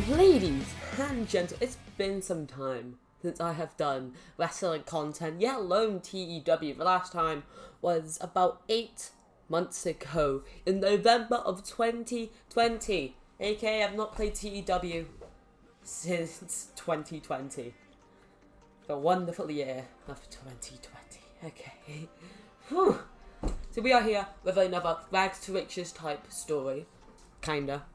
Ladies and gentlemen, it's been some time since I have done wrestling content, yet alone TEW. The last time was about 8 months ago, in November of 2020. AKA, I've not played TEW since 2020. The wonderful year of 2020. Okay. Whew. So we are here with another rags to riches type story. Kinda.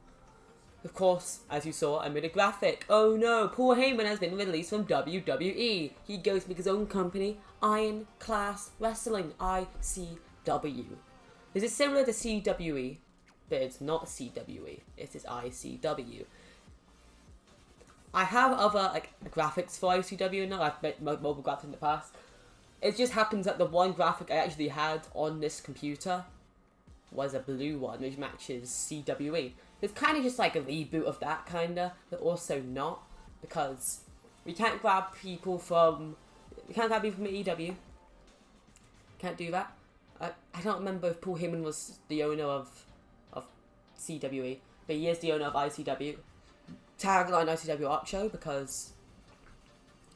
Of course, as you saw, I made a graphic. Oh no, Paul Heyman has been released from WWE. He goes to make his own company, Iron Class Wrestling, ICW. This is similar to CWE, but it's not CWE. It is ICW. I have other graphics for ICW now. I've made mobile graphics in the past. It just happens that the one graphic I actually had on this computer was a blue one, which matches CWE. It's kind of just like a reboot of that, kinda, but also not, because we can't grab people from AEW. Can't do that. I don't remember if Paul Heyman was the owner of CWE, but he is the owner of ICW. Tagline ICW Art Show, because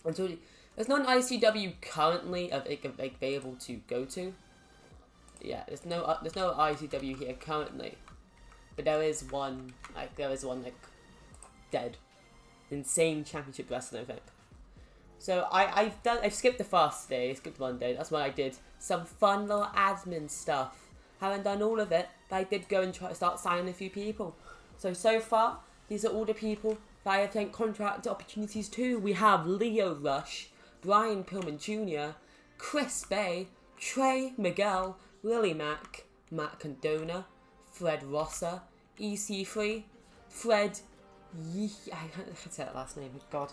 there's not an ICW currently available to go to. Yeah, there's no ICW here currently, but there is one dead, insane championship wrestling event. So I've skipped the first day, skipped one day. That's when I did some fun little admin stuff. Haven't done all of it, but I did go and try to start signing a few people. So far, these are all the people that I have sent contract opportunities to. We have Leo Rush, Brian Pillman Jr., Chris Bay, Trey Miguel, Willie Mack, Matt Condona, Fred Rosser, EC3, Fred I can't say that last name, God.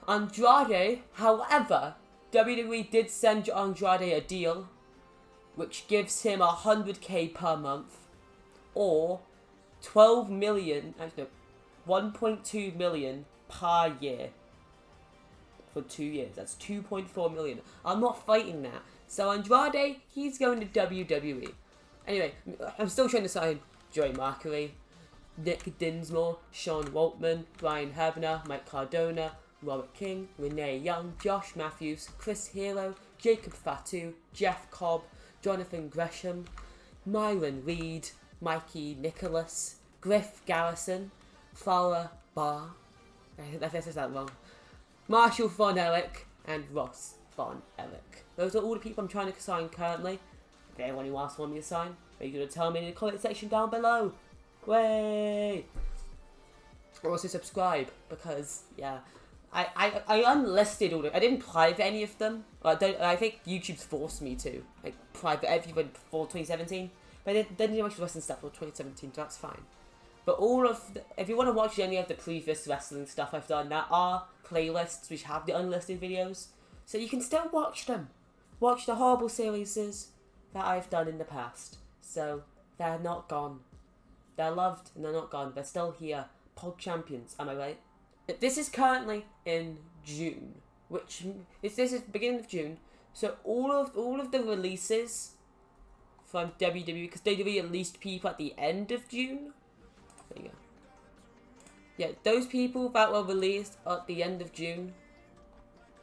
Andrade. However, WWE did send Andrade a deal which gives him 100k per month, or 12 million, actually no, 1.2 million per year for 2 years. That's 2.4 million. I'm not fighting that. So Andrade, he's going to WWE. Anyway, I'm still trying to sign Joey Mercury, Nick Dinsmore, Sean Waltman, Brian Hebner, Mike Cardona, Robert King, Renee Young, Josh Matthews, Chris Hero, Jacob Fatu, Jeff Cobb, Jonathan Gresham, Myron Reed, Mikey Nicholas, Griff Garrison, Farah Barr, I said that wrong, Marshall Von Erich, and Ross Von Erich. Those are all the people I'm trying to sign currently. If anyone who asks me to sign, are you going to tell me in the comment section down below? Way! Or also subscribe, because, yeah, I unlisted all of them. I didn't private any of them. I think YouTube's forced me to private everyone before 2017. But they didn't watch wrestling stuff for 2017, so that's fine. But if you want to watch any of the previous wrestling stuff I've done, there are playlists which have the unlisted videos, so you can still watch them. Watch the horrible series that I've done in the past. So they're not gone. They're loved and they're not gone. They're still here. Pod champions, am I right? This is currently in June, this is beginning of June. So all of the releases from WWE, because WWE released people at the end of June. There you go. Yeah, those people that were released at the end of June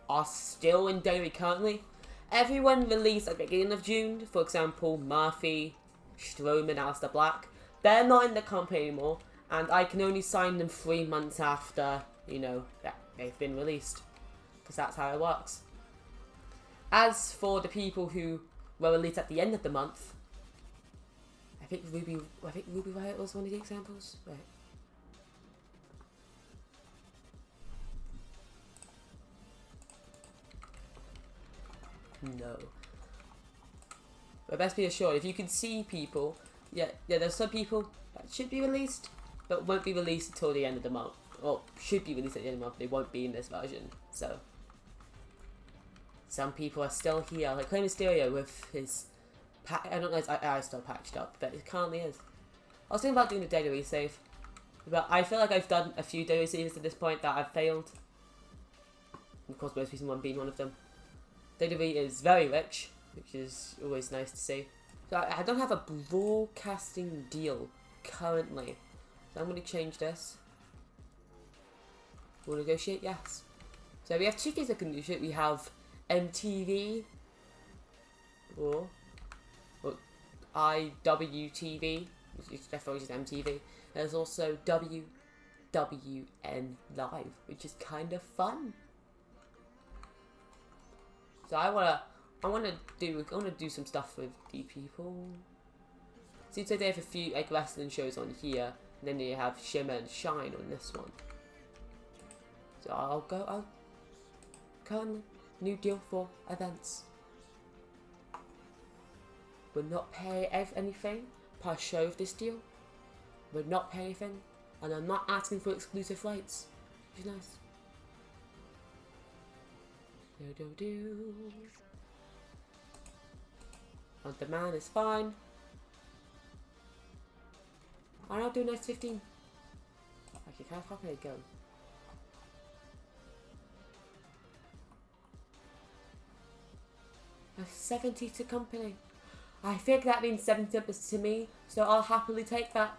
are still in WWE currently. Everyone released at the beginning of June, for example, Murphy, Strowman, Aleister Black, they're not in the company anymore, and I can only sign them 3 months after, they've been released, because that's how it works. As for the people who were released at the end of the month, I think Ruby Riott was one of the examples. Right. No. But best be assured, if you can see people, there's some people that should be released, but won't be released until the end of the month. Or should be released at the end of the month, they won't be in this version. So, some people are still here, like Rey Mysterio with his I don't know his eye still patched up, but it currently is. I was thinking about doing a WWE save, but I feel like I've done a few WWE saves at this point that I've failed. Of course, most recent one being one of them. WWE is very rich, which is always nice to see. So I don't have a broadcasting deal currently. So I'm going to change this. We'll negotiate, yes. So we have two things that can negotiate. We have MTV or IWTV, which definitely is MTV. There's also WWN Live, which is kind of fun. So I wanna do some stuff with the people. Seems like they have a few like wrestling shows on here, and then they have Shimmer and Shine on this one. So I'll currently new deal for events. Will not pay anything per show of this deal. Will not pay anything, and I'm not asking for exclusive rights, which is nice. On demand is fine. I'm not doing nice 15. Okay, how can I go? A 70 to company. I think that means 70 to me, so I'll happily take that.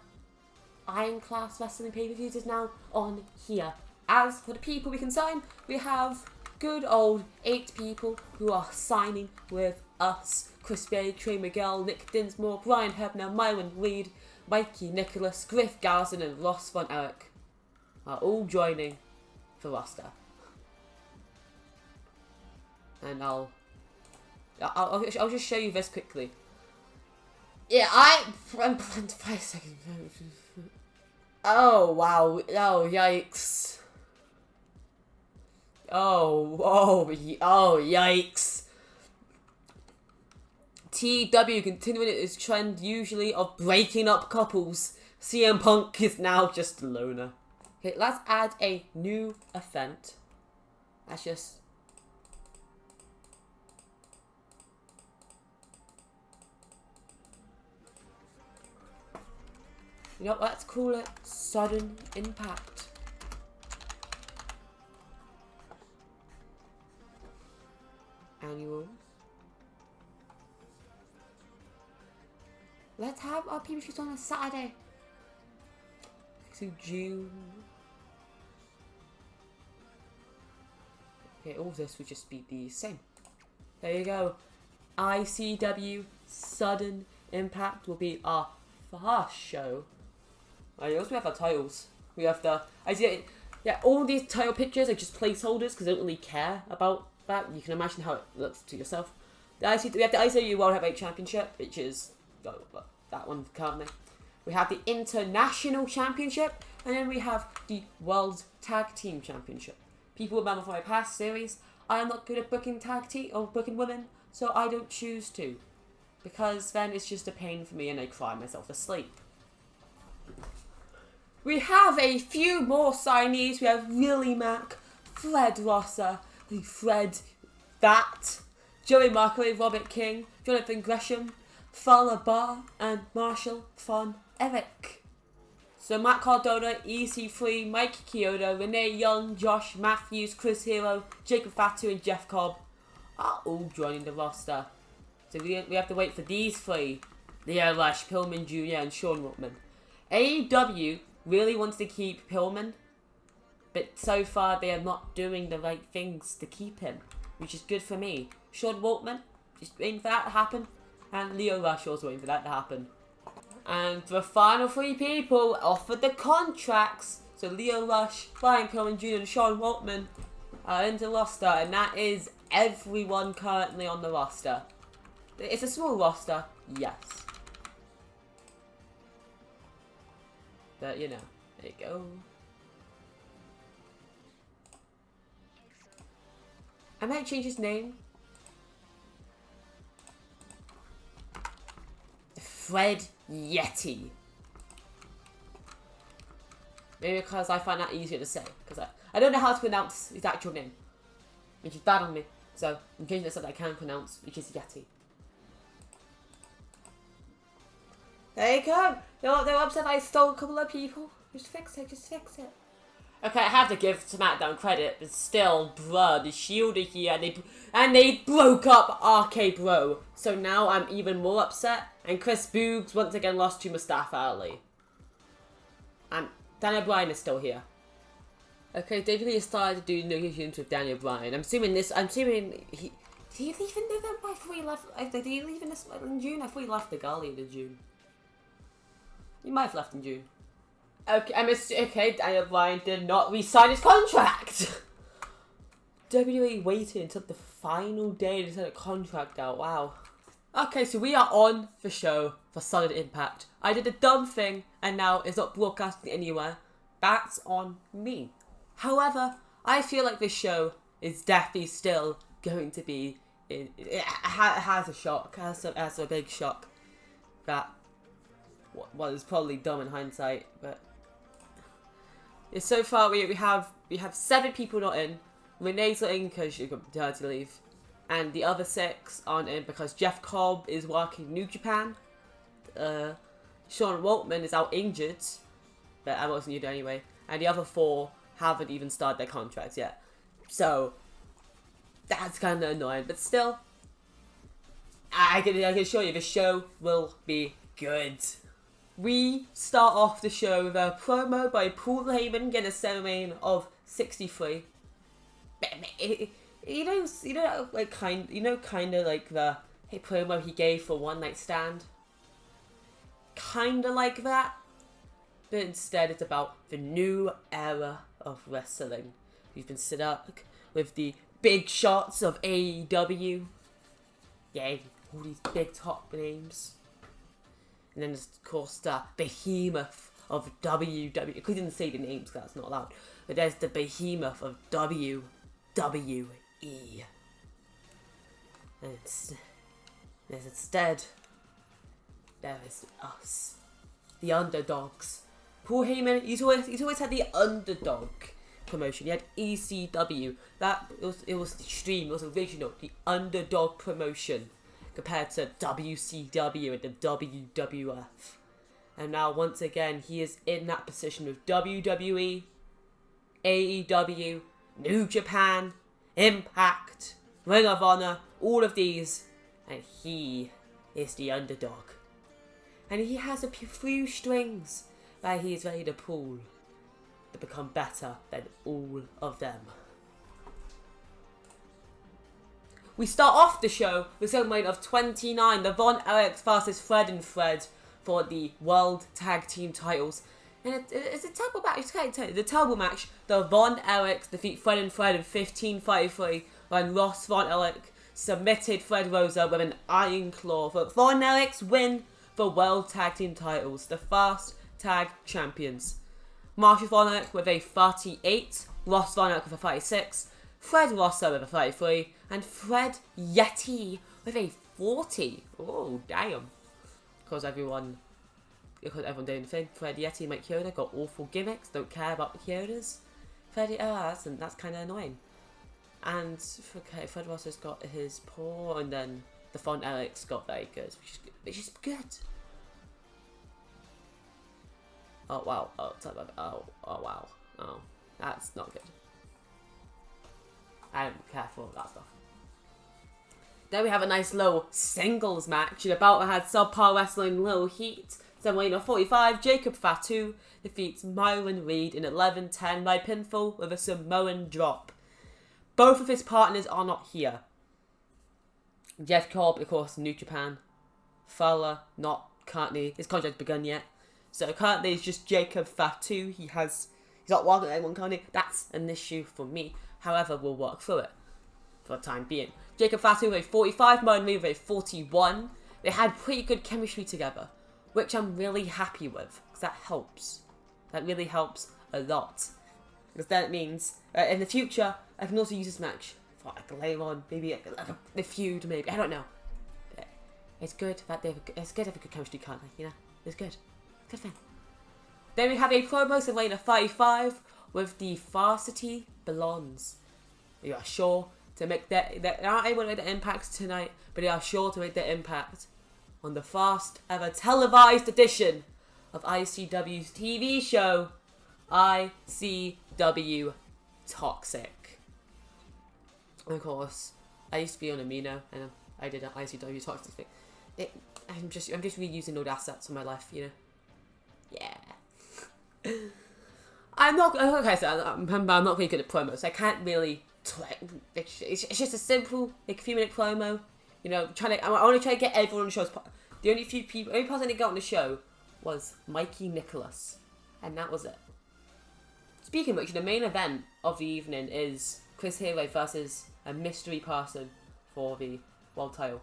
Iron Class Wrestling pay-per-views is now on here. As for the people we can sign, we have good old 8 people who are signing with us. Chris Bay, Trey Miguel, Nick Dinsmore, Brian Hebner, Myron Reed, Mikey Nicholas, Griff Garrison and Ross Von Erich are all joining the roster. And I'll just show you this quickly. Yeah, I'm 5 seconds. Oh wow! Oh yikes! Oh yikes! TEW continuing its trend usually of breaking up couples. CM Punk is now just a loner. Okay, let's add a new event. That's just. You know, let's call it Sudden Impact. Annual. Let's have our people shoot on a Saturday. So June. Okay, all this would just be the same. There you go. ICW Sudden Impact will be our first show. I also have our titles. We have the all these title pictures are just placeholders because I don't really care about that. You can imagine how it looks to yourself. We have the ICW World Heavyweight Championship, which is that one currently. We have the International Championship, and then we have the World Tag Team Championship. People remember from my past series, I am not good at booking tag team or booking women, so I don't choose to, because then it's just a pain for me and I cry myself to sleep. We have a few more signees. We have Willie Mack, Fred Rosser, Fred That, Joey Markley, Robert King, Jonathan Gresham, Fowler Barr, and Marshall Von Erich. So Matt Cardona, EC3, Mike Chiodo, Renee Young, Josh Matthews, Chris Hero, Jacob Fatu, and Jeff Cobb are all joining the roster. So we have to wait for these 3. Leo Rush, Pillman Jr. and Sean Waltman. AEW really wants to keep Pillman, but so far they are not doing the right things to keep him, which is good for me. Sean Waltman, just waiting for that to happen, and Leo Rush also waiting for that to happen. And the final 3 people offered the contracts, so Leo Rush, Brian Pillman Jr. and Sean Waltman are in the roster, and that is everyone currently on the roster. It's a small roster, yes. But, you know, there you go. I might change his name. Fred Yeti. Maybe because I find that easier to say. Because I don't know how to pronounce his actual name, which is bad on me. So I'm changing it so that I can pronounce, which is Yeti. There you go. They're upset I stole a couple of people. Just fix it. Okay, I have to give SmackDown credit, but still, bruh, the Shield are here, and they broke up RK Bro. So now I'm even more upset, and Chris Boogs once again lost to Mustafa Ali. And Daniel Bryan is still here. Okay, David Lee started to do negotiations with Daniel Bryan. I'm assuming he... Did he leave in November? I thought he left... Did he leave in June? I thought he left the galley in June. He might have left in June. Okay, Daniel Bryan did not re-sign his contract! WWE waited until the final day to send a contract out. Wow. Okay, so we are on the show for Solid Impact. I did a dumb thing, and now it's not broadcasting anywhere. That's on me. However, I feel like this show is definitely still going to be... It has a shock. It has a big shock. That was probably dumb in hindsight, but... So far, we have 7 people not in. Renee's not in because she got maternity leave. And the other 6 aren't in because Jeff Cobb is working New Japan. Sean Waltman is out injured, but I wasn't injured anyway. And the other 4 haven't even started their contracts yet. So, that's kind of annoying. But still, I can assure you the show will be good. We start off the show with a promo by Paul Heyman getting a ceremony of 63. Kind of like the promo he gave for One Night Stand. Kind of like that, but instead it's about the new era of wrestling. We've been set up with the big shots of AEW. Yay, all these big top names. And then there's, of course, the behemoth of WWE. I couldn't say the names because that's not allowed. But there's the behemoth of WWE. And instead, there is us. The underdogs. Paul Heyman, he's always had the underdog promotion. He had ECW. It was extreme, it was original. The underdog promotion. Compared to WCW and the WWF. And now, once again, he is in that position with WWE, AEW, New Japan, Impact, Ring of Honor, all of these. And he is the underdog. And he has a few strings that he is ready to pull to become better than all of them. We start off the show with a segment of 29, the Von Erichs versus Fred and Fred for the World Tag Team titles. And it's a terrible match. It's a terrible match. The Von Erichs defeat Fred and Fred in 15:33 when Ross Von Erich submitted Fred Rosa with an iron claw. But Von Erichs win the World Tag Team titles, the Fast Tag Champions. Marshall Von Erich with a 38, Ross Von Erich with a 36, Fred Rosser with a 33, and Fred Yeti with a 40. Oh, damn. Because everyone doing the thing. Fred Yeti and Mike Chioda got awful gimmicks, don't care about the Chiodas. That's kind of annoying. And Fred Rosser's got his poor, and then the Von Erichs got very good, which is good. Oh, wow. Oh, wow. Oh, that's not good. I don't care for that stuff. Then we have a nice little singles match. In about had subpar wrestling Little Heat. Then 45, Jacob Fatu defeats Myron Reed in 11-10 by pinfall with a Samoan drop. Both of his partners are not here. Jeff Cobb, of course, New Japan. Fowler, not currently. His contract's begun yet. So currently it's just Jacob Fatu. He's not working at anyone currently. That's an issue for me. However, we'll work through it for the time being. Jacob Fatu with a 45, Myron Reed with a 41. They had pretty good chemistry together, which I'm really happy with, because that helps. That really helps a lot. Because then it means, in the future, I can also use this match for later on, maybe the feud, maybe, I don't know. It's good that it's good to have a good chemistry currently, you know? It's good. Good thing. Then we have a promo of later 35 with the Varsity Blondes. They are sure to make they're not able to make the impact tonight, but they are sure to make their impact on the first ever televised edition of ICW's TV show, ICW Toxic. And of course, I used to be on Amino, and I did an ICW Toxic thing. I'm just reusing old assets in my life, you know. Yeah. I'm not, like I said, I'm not really good at promos. I can't really, it's just a simple, like, few-minute promo. You know, I want to try to get everyone on the show. The only person I didn't get on the show was Mikey Nicholas. And that was it. Speaking of which, the main event of the evening is Chris Hero versus a mystery person for the world title.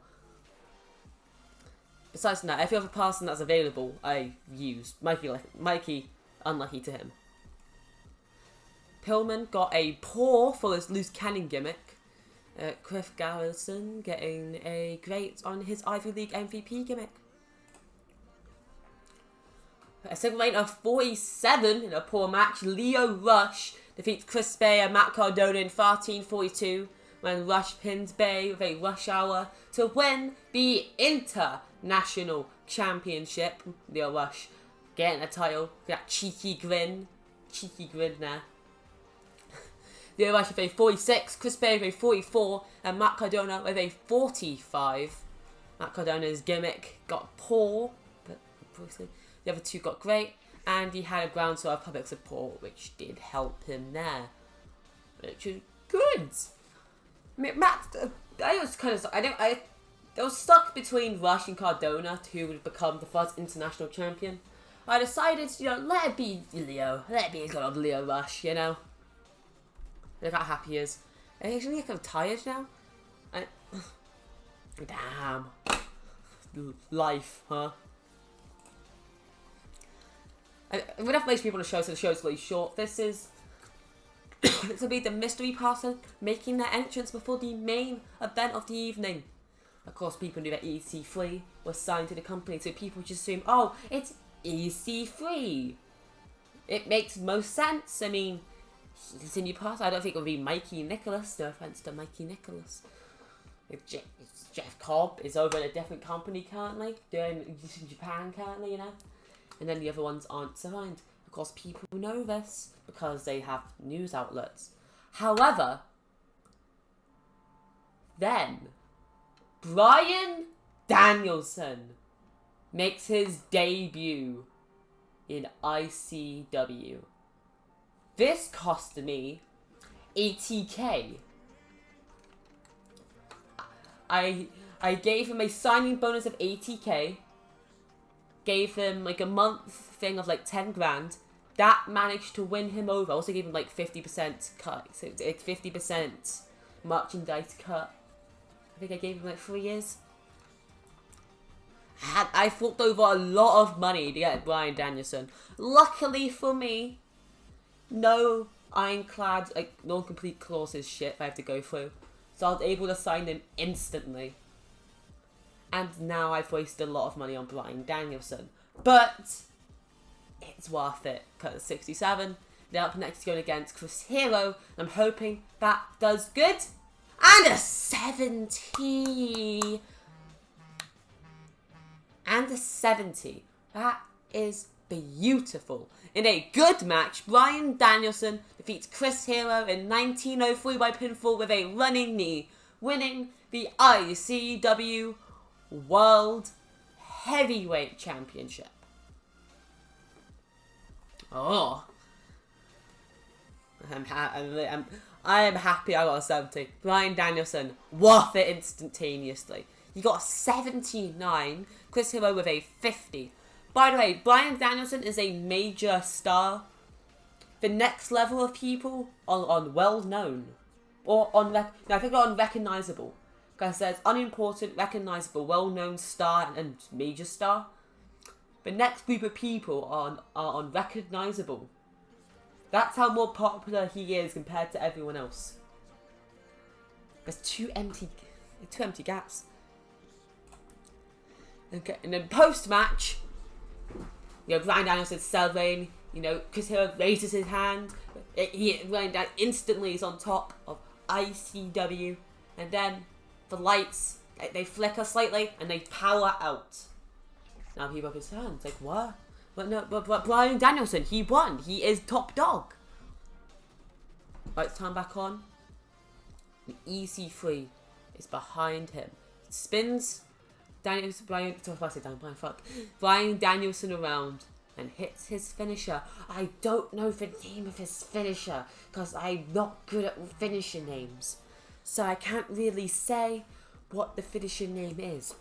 Besides that, every other person that's available, I used. Mikey, unlucky to him. Pillman got a paw for his loose cannon gimmick. Cliff Garrison getting a great on his Ivy League MVP gimmick. A single reign of 47 in a poor match. Leo Rush defeats Chris Bay and Matt Cardona in 13:42 when Rush pins Bay with a rush hour to win the International Championship. Leo Rush getting a title. That cheeky grin there. Leo Rush with a 46, Chris Bay with a 44, and Matt Cardona with a 45. Matt Cardona's gimmick got poor, but the other two got great, and he had a groundswell of public support, which did help him there, which was good. I mean, I was stuck between Rush and Cardona, who would become the first international champion. I decided, let it be Leo, let it be good old Leo Rush, Look how happy he is. He's really kind of tired now. Damn. Life, huh? We have most people on the show, so the show's really short. This will be the mystery person making their entrance before the main event of the evening. Of course, people knew that EC3 was signed to the company, so people just assume, oh, it's EC3. It makes most sense. I mean, he's a new person. I don't think it would be Mikey Nicholas. No offense to Mikey Nicholas. Jeff Cobb is over at a different company currently, doing this in Japan currently, And then the other ones aren't signed. Of course, people know this because they have news outlets. However, then Bryan Danielson makes his debut in ICW. This cost me $80K. I gave him a signing bonus of $80K. Gave him like a month thing of like 10 grand. That managed to win him over. I also gave him like 50% cut. So it's 50% merchandise cut. I think I gave him like 3 years. I forked over a lot of money to get Bryan Danielson. Luckily for me, no ironclad, like non-complete clauses shit I have to go through. So I was able to sign him instantly. And now I've wasted a lot of money on Bryan Danielson. But it's worth it. Because 67. They're up next going against Chris Hero. I'm hoping that does good. And a 70. And a 70. That is beautiful. In a good match, Bryan Danielson defeats Chris Hero in 1903 by pinfall with a running knee, winning the ICW World Heavyweight Championship. Oh. I am happy I got a 70. Bryan Danielson, worth it instantaneously. He got a 79. Chris Hero with a 50. By the way, Bryan Danielson is a major star. The next level of people on well-known. Or on, I think they're unrecognizable. Because there's unimportant, recognizable, well-known star and major star. The next group of people are unrecognizable. That's how more popular he is compared to everyone else. There's two empty gaps. Okay, and then post-match, Bryan Danielson celebrating. Chris Hero raises his hand. Bryan Danielson instantly is on top of ICW, and then the lights they flicker slightly and they power out. Now people have his hands like what? But Bryan Danielson, he won. He is top dog. Lights turn back on. The EC3 is behind him. Spins Bryan Danielson around. and hits his finisher. I don't know the name of his finisher because I'm not good at finisher names. So I can't really say what the finisher name is.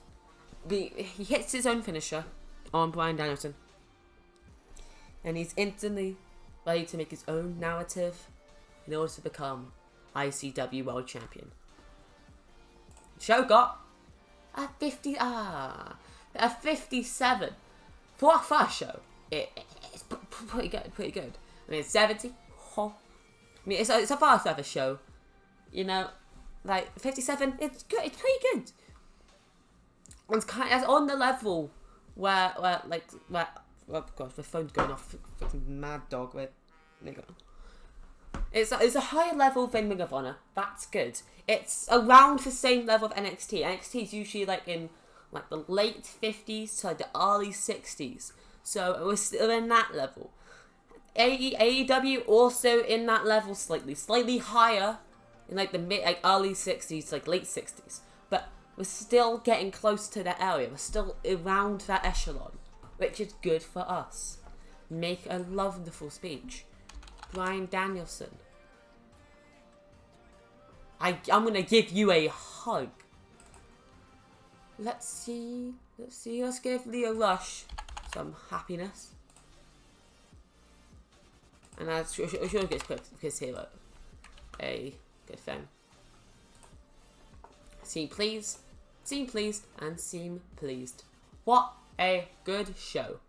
He hits his own finisher on Bryan Danielson. And he's instantly ready to make his own narrative in order to become ICW World Champion. Show got a 57. For a show, it's pretty good. I mean, it's 70. I mean, it's a fast ever show. You know, like 57. It's good. It's pretty good. It's kind of on the level where oh gosh, my phone's going off. Freaking mad dog. Wait, there you go. It's a higher level than Ring of Honor. That's good. It's around the same level of NXT. NXT is usually like in like the late 50s to like the early 60s. So it was still in that level. AEW also in that level slightly higher in like the early 60s to like late 60s. But we're still getting close to that area. We're still around that echelon, which is good for us. Make a wonderful speech. Bryan Danielson. I'm gonna give you a hug. Let's see. Let's give Leo Rush some happiness. And that's sure gets his hero a good thing. Seem pleased, and seem pleased. What a good show.